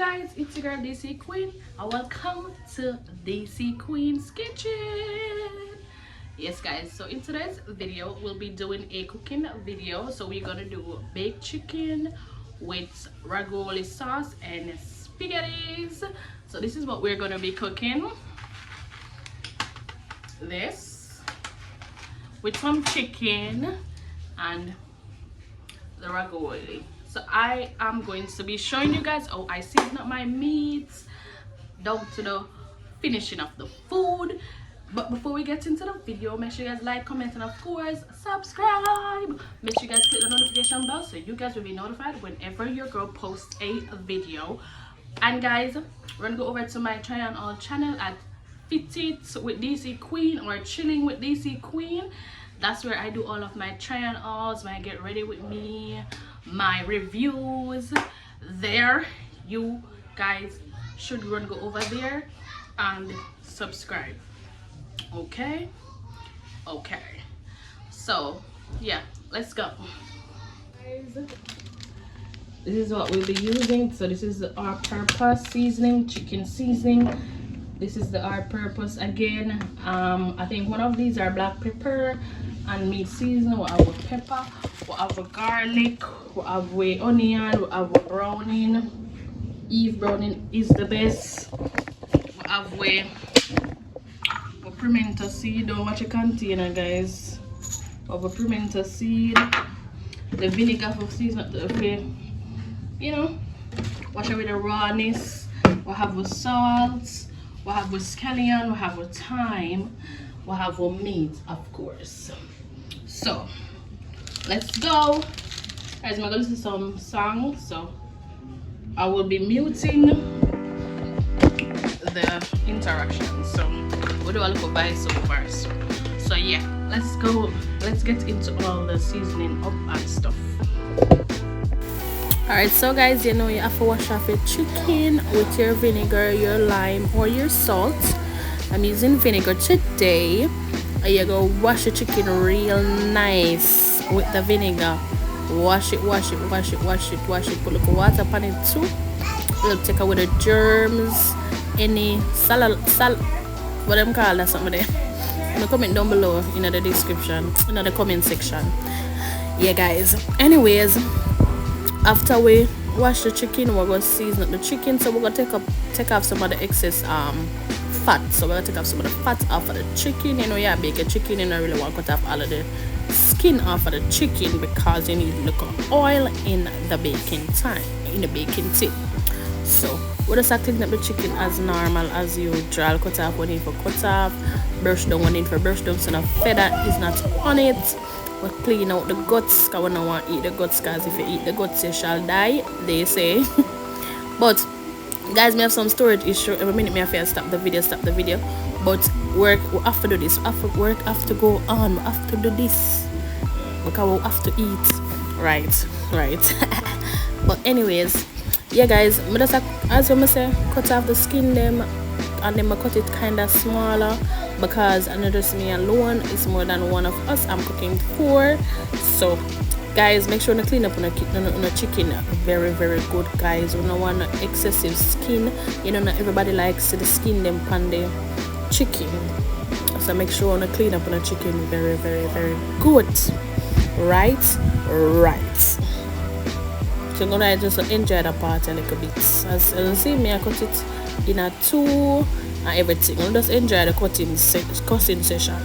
guys, it's your girl DC Queen and welcome to DC Queen's Kitchen. Yes guys, so in today's video we'll be doing a cooking video. So we're gonna do baked chicken with ragu sauce and spaghettis. So this is what we're gonna be cooking. This with some chicken and the ragu. So I am going to be showing you guys how I season up my meats down to the finishing of the food. But before we get into the video, make sure you guys like, comment, and of course subscribe. Make sure you guys click the notification bell so you guys will be notified whenever your girl posts a video. And guys, we're gonna go over to my try on all channel at Fit It with DC Queen or Chilling with DC Queen. That's where I do all of my try on alls, my get ready with me, my reviews. There you guys should run go over there and subscribe. Okay, so yeah, let's go guys. This is what we'll be using. So this is the all-purpose seasoning, chicken seasoning. This is the all-purpose again. I think one of these are black pepper and meat seasoning. We have a pepper, we have a garlic, we have a onion, we have a browning. Eve browning is the best. We have a pimento seed. Don't watch a container, guys. We have a pimento seed. The vinegar for season up the way. You know, wash away the rawness. We have a salt. We have a scallion. We have a thyme. We have a meat, of course. So let's go, guys. I'm gonna listen to some songs, so I will be muting the interaction. So we'll do a little voiceovers. So yeah, let's go. Let's get into all the seasoning up and stuff. Alright, so guys, you know you have to wash off your chicken with your vinegar, your lime, or your salt. I'm using vinegar today. You go wash the chicken real nice with the vinegar. Wash it. Put little water upon it too. It'll take away the germs, any sal, what them call that something there. Comment down below in the description, in the comment section. Yeah guys, anyways, after we wash the chicken, we're gonna season up the chicken. So we're gonna take off some of the excess fat. So we're gonna take off some of the fat off of the chicken. You know, yeah, bake a chicken, you don't really want to cut off all of the skin off of the chicken because you need look of oil in the baking time, in the baking tip. So we're just cleaning up the chicken as normal as usual. Cut off what need for cut off, brush down what need for brush down so the feather is not on it. We clean out the guts because we don't want to eat the guts, because if you eat the guts you shall die, they say. But guys, me have some storage issue. Every minute me have to stop the video. But work, we have to do this. Work have to go on. We have to do this because we have to eat. Right. But anyways, yeah guys, me just as I say, cut off the skin them, and then I cut it kinda smaller because I know just me alone. It's more than one of us I'm cooking for. So guys, make sure to clean up on a chicken very good, guys. We don't want excessive skin. You know, not everybody likes the skin them on the chicken, so make sure to clean up on a chicken very good. Right. So I'm gonna just enjoy the part a little bit. As you see me, I cut it in a two and everything. I'll just enjoy the cutting session.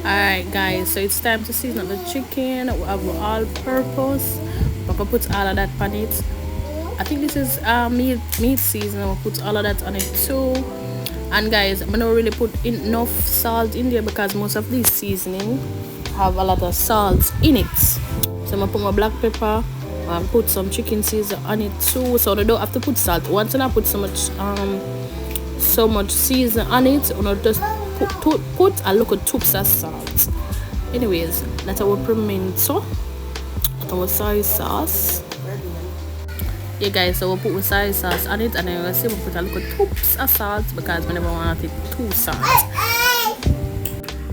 Alright guys, so it's time to season up the chicken. We have all purpose. We're gonna put all of that on it. I think this is meat seasoning. We'll put all of that on it too. And guys, I'm not really put enough salt in there because most of these seasoning have a lot of salt in it. So I'm gonna put my black pepper and put some chicken seasoning on it too. So I don't have to put salt. Once I put so much seasoning on it, I'm gonna just put a little tubes of salt. Anyways, that's our pimento, that's our soy sauce. Yeah guys, so we'll put soy sauce on it, and then we'll see we'll put a little tubes of salt because we never want it too salt.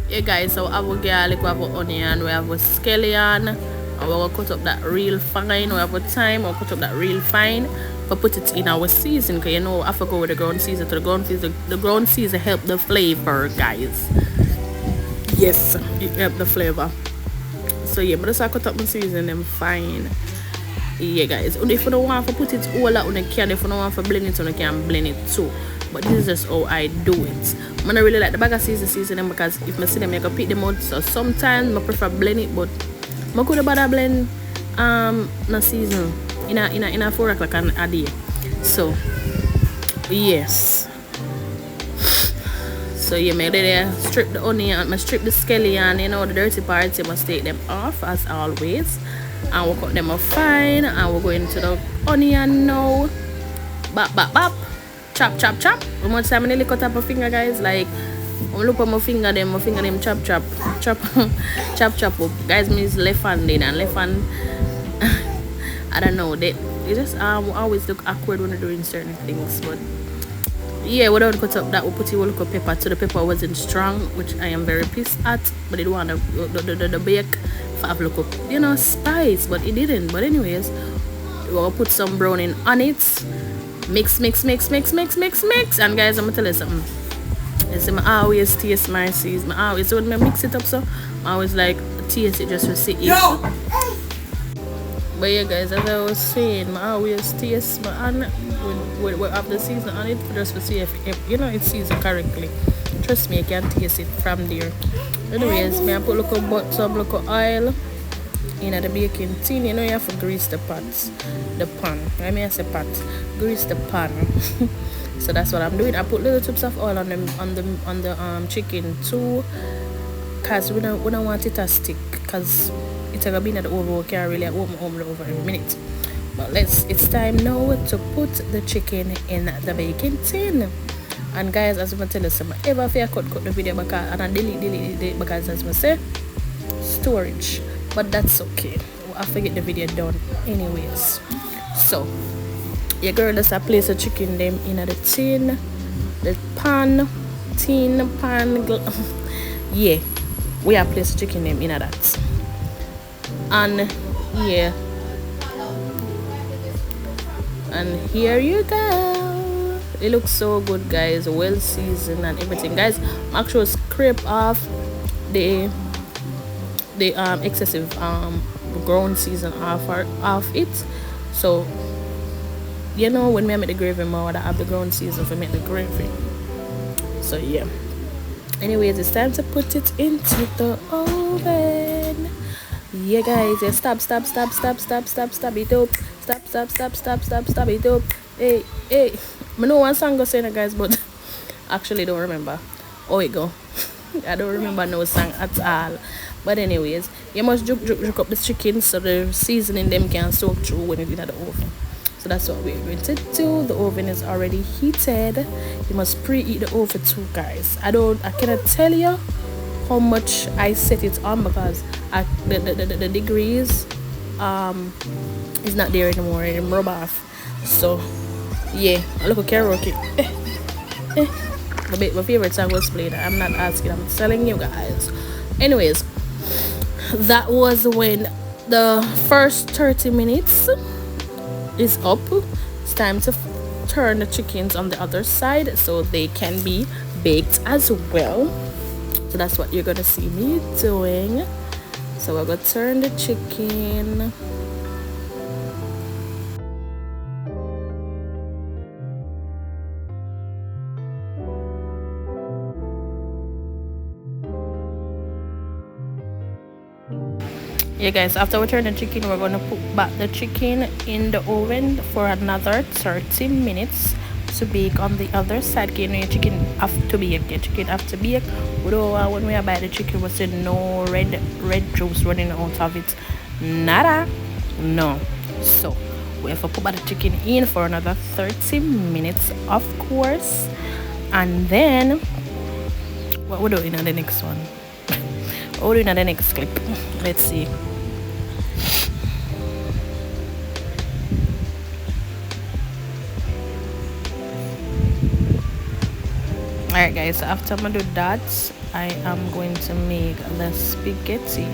Yeah guys, so we have a garlic, we have a onion, we have a scallion, and we're gonna cut up that real fine. We have a thyme, we'll cut up that real fine. But put it in our season, because you know I forgot with the ground season. To the ground season help the flavor, guys. Yes, it help the flavor. So yeah, but just I cut up my season them fine. Yeah guys, and if you don't want to put it all out on the can, if you don't want to blend it on the can, blend it too. But this is just how I do it. I don't really like the bag of season because if I see them I can pick them out. So sometimes I prefer blend it, but I could have blend no season in a 4 o'clock a day. So yes. So yeah, make there strip the onion, I strip the scallion, you know, the dirty parts, you must take them off as always. And we'll cut them up fine, and we'll go into the onion now. Bap bap bap, chop chop chop. How much time I nearly cut up my finger, guys? Like I look at my finger them chop chop chop chop chop up. Guys, means left handed and left hand. I don't know, they just always look awkward when they're doing certain things, but yeah, we don't cut up that. We put a little pepper, so the pepper wasn't strong, which I am very pissed at. But it wanted the bake for have look up, you know, spice, but it didn't. But anyways, we'll put some browning on it. Mix. And guys, I'm gonna tell you something. I say I always taste my seeds. I always, so when I mix it up, so I always like taste it just to see it. But yeah guys, as I was saying, I always taste my hand with have the season on it just to see if you know it's seasoned correctly. Trust me, I can taste it from there. Anyways, I put some local oil in the baking tin. You know you have to grease the pan. I say pot. Grease the pan. So that's what I'm doing. I put little tips of oil on the chicken too, cause we don't want it to stick, cause it's gonna be in the oven. We can't really open the oven every minute. But it's time now to put the chicken in the baking tin. And guys, as I tell you, ever if I cut the video because and I delete it because as I say, storage. But that's okay. I forget the video done anyways. So your girl just place the chicken them in the tin, the pan. Yeah, we have placed the chicken them in that. And yeah, and here you go. It looks so good, guys, well seasoned and everything. Guys, actually scrape off the excessive ground season off it. So you know when we make the gravy more, I have the ground season for make the gravy. So yeah, anyways, it's time to put it into the oven. Yeah guys, yeah, stop it up. Stop it up. Hey. I know one song goes saying, guys, but actually don't remember. Oh it go. I don't remember no song at all. But anyways, you must juke up the chicken so the seasoning them can soak through when it's in the oven. So that's what we're going to do. The oven is already heated. You must preheat the oven too, guys. I cannot tell you how much I set it on because the degrees is not there anymore. It's rub off. So yeah, look at karaoke. My favorite song was played. I'm not asking, I'm telling you guys. Anyways, that was when the first 30 minutes is up. It's time to turn the chickens on the other side so they can be baked as well. So that's what you're gonna see me doing. So we're gonna turn the chicken. Yeah guys, after we turn the chicken, we're gonna put back the chicken in the oven for another 30 minutes to bake on the other side. You know your chicken have to bake. Although when we buy the chicken, we see no red juice running out of it. Nada. No. So we have to put back the chicken in for another 30 minutes, of course. And then what we're doing on the next one. What we're doing on the next clip. Let's see. Alright guys, so after I do that, I am going to make the spaghetti.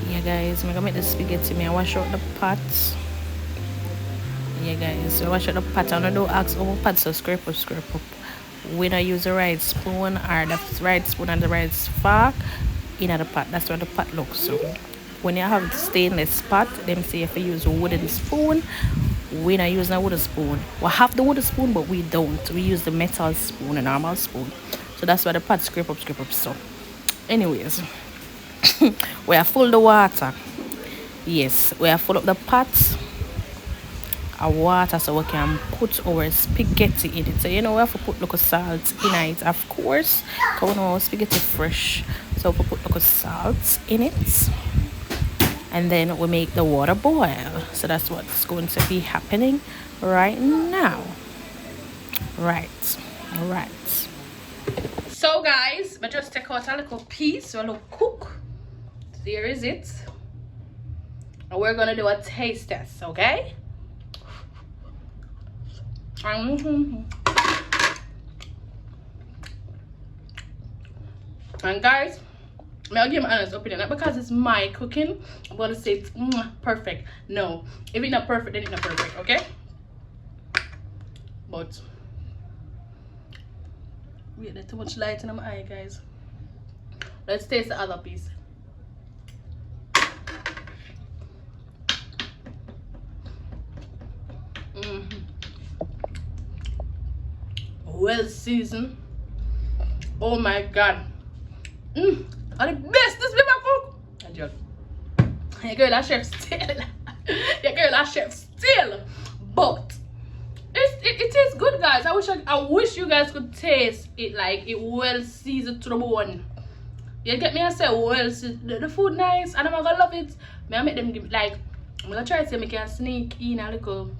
Yeah guys, I'm gonna make the spaghetti. I wash out the pots. Yeah guys, so wash out the pot. I don't ask over pots, so scrape up. When I use the right spoon or the right spoon and the right fork in the pot, that's what the pot looks. So when you have stainless pot, them say if you use a wooden spoon. We're not using a wooden spoon. We have the wooden spoon, but we don't. We use the metal spoon, a normal spoon. So that's why the pot scrape up. So, anyways, we are full the water. Yes, we are full of the pot of water so we can put our spaghetti in it. So you know we have to put local salt in it, of course. Because we know our spaghetti fresh. So we put local salt in it. And then we make the water boil. So that's what's going to be happening right now. Right. So guys, I just take out a little piece, so a little cook. There is it. And we're gonna do a taste test, okay? And guys, I'll give my honest opinion. Not because it's my cooking, I'm gonna say it's perfect. No, if it's not perfect, then it's not perfect, okay? But wait, there's too much light in my eye, guys. Let's taste the other piece. Well seasoned. Oh my god. Are the best this ever cook. I joke. Your girl a chef still. But it tastes good, guys. I wish you guys could taste it like it well seasoned to the bone. You get me? I say well seasoned. The food nice and I'm gonna love it. I make them give like I'm gonna try to make a sneak in a little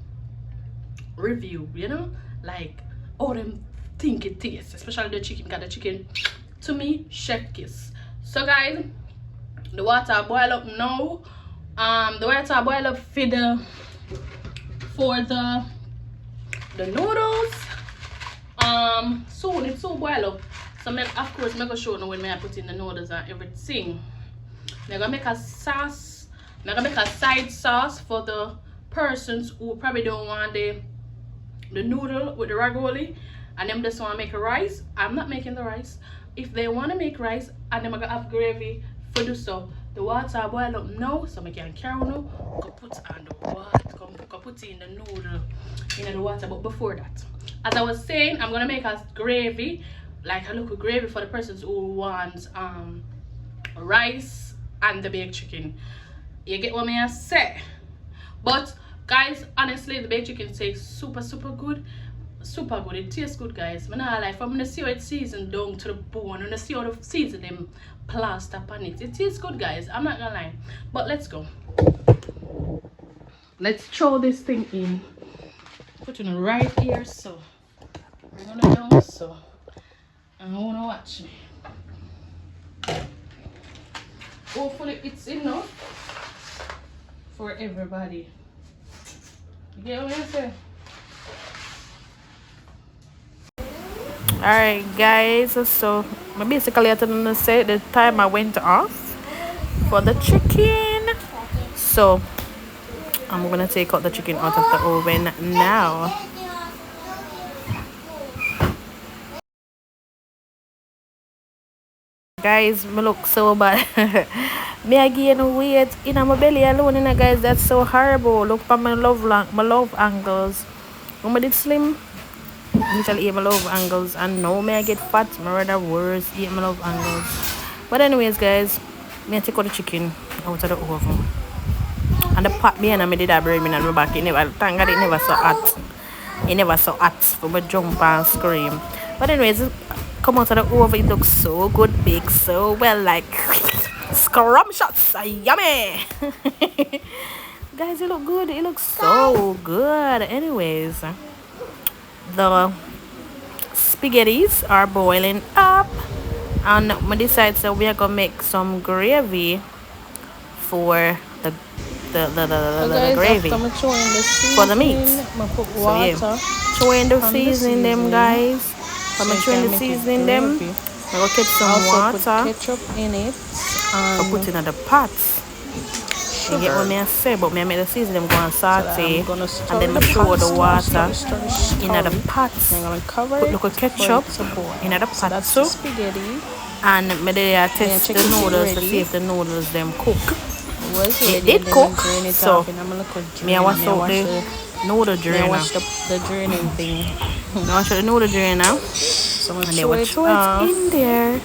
review, you know? Like all them think it tastes, especially the chicken, because the chicken to me chef kiss. So guys, the water boil up now. The water boil up for the noodles. Soon it's so boil up. So of course I'm gonna show you when I put in the noodles and everything. I'm gonna make a sauce. I'm gonna make a side sauce for the persons who probably don't want the noodle with the ragu, and them just want to make a rice. I'm not making the rice. If they want to make rice and them gonna have gravy for do so, the water boil up now, so I can carry now. Go put on the water, go put in the noodle in the water. But before that, as I was saying, I'm gonna make a gravy, like a little gravy for the persons who want rice and the baked chicken. You get what I say? But guys, honestly, the baked chicken tastes super good. It tastes good, guys. I'm not like, I'm gonna see how it's seasoned down to the bone. I'm gonna see how the season them plaster upon it. It tastes good, guys. I'm not gonna lie. But let's go. Let's throw this thing in. Put it right here, so we're gonna down so. And I wanna watch me. Hopefully it's enough for everybody. You get what I say? Alright guys, so I basically had to say the time I went off for the chicken. So I'm gonna take out the chicken out of the oven now. Guys, me look so bad. Me I gain weight in my belly alone, guys. That's so horrible. Look for my love angles. When I did slim, literally eat my love angles, and now me I get fat. My rather worse eat my love angles. But anyways, guys, me I take out the chicken out of the oven, and the pot behind me did that bring me in my back. It never, thank God, it never so hot. It never so hot for me jump and scream. But anyways, come out of the oven. It looks so good, big, so well, like scrumptious, yummy. Guys, it look good. It looks so good. Anyways, the spaghettis are boiling up, and we decide so we are gonna make some gravy for the gravy for the meat. So yeah, throwing the seasoning them, guys. I'm throwing the seasoning them. I'm gonna get some also water. put ketchup in it. I put it in the pot. You get what me I say, but me I make the seasoning go and saute, I'm gonna and then the I throw the water in in the pot. I'm gonna cover Put it little ketchup for it to boil. in the So pot that's too. the spaghetti. And me there test Check the if it noodles to ready. see if the noodles them cook. It was It ready, did and then cook, I drain it so off, and I'm gonna drain. me I wash out the the noodle Now drainer. watch the draining thing. Me wash out the noodle drainer, So I'm and gonna then we throw it in there.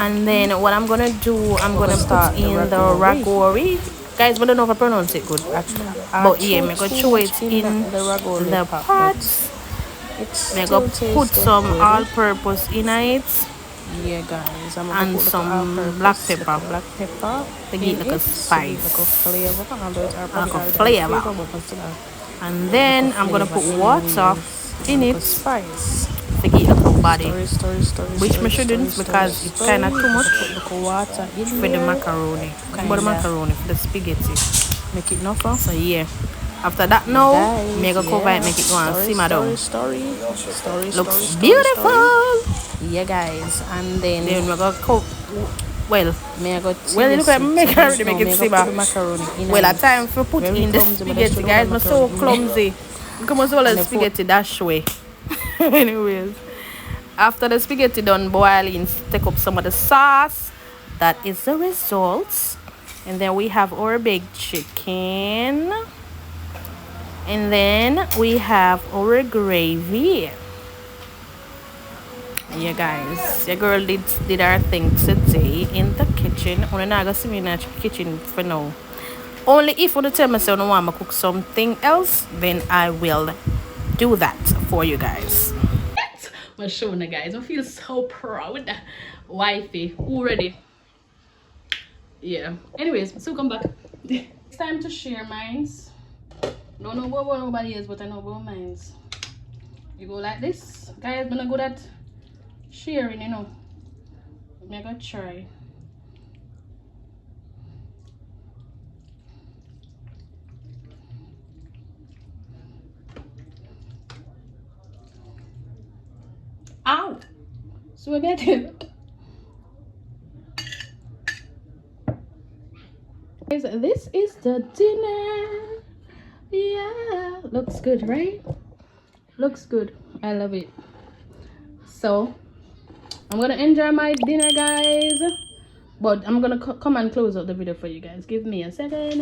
And then what I'm gonna do, I'm gonna put in the ragu. Guys, I don't know if I pronounce it good, but yeah, I'm gonna throw it in the pot. I'm gonna put some all-purpose in it. Yeah, guys, I'm and put some black pepper to give it like a spice, like a flavor. And then I'm gonna put water in it to give it a body, which I shouldn't because it's kind of too much for the macaroni, for the spaghetti. Make it enough. So yeah, after that now, make a cover it, make it go and simmer down. Looks beautiful. Yeah, guys, and then we're gonna cook. Well, you look at make it simmer. Well, at time for put in the spaghetti, guys. I'm so clumsy. Come on, the spaghetti dash way. Anyways, after the spaghetti done boiling, take up some of the sauce. That is the result. And then we have our baked chicken. And then we have our gravy. Yeah, guys, your girl did her thing today in the kitchen. I'm not gonna see me in the kitchen for now. Only if you tell me so I want to cook something else, then I will do that for you guys. I'm showing you guys. I feel so proud. Wifey, who ready? Yeah. Anyways, so come back. It's time to share mines. Don't know what nobody is, but I know about mines. You go like this, guys. I'm not good at sharing, you know. I'm gonna try. Ow! So we get it. Guys, this is the dinner. Yeah, looks good, right? Looks good. I love it. So I'm gonna enjoy my dinner, guys, but I'm gonna come and close out the video for you guys. Give me a second.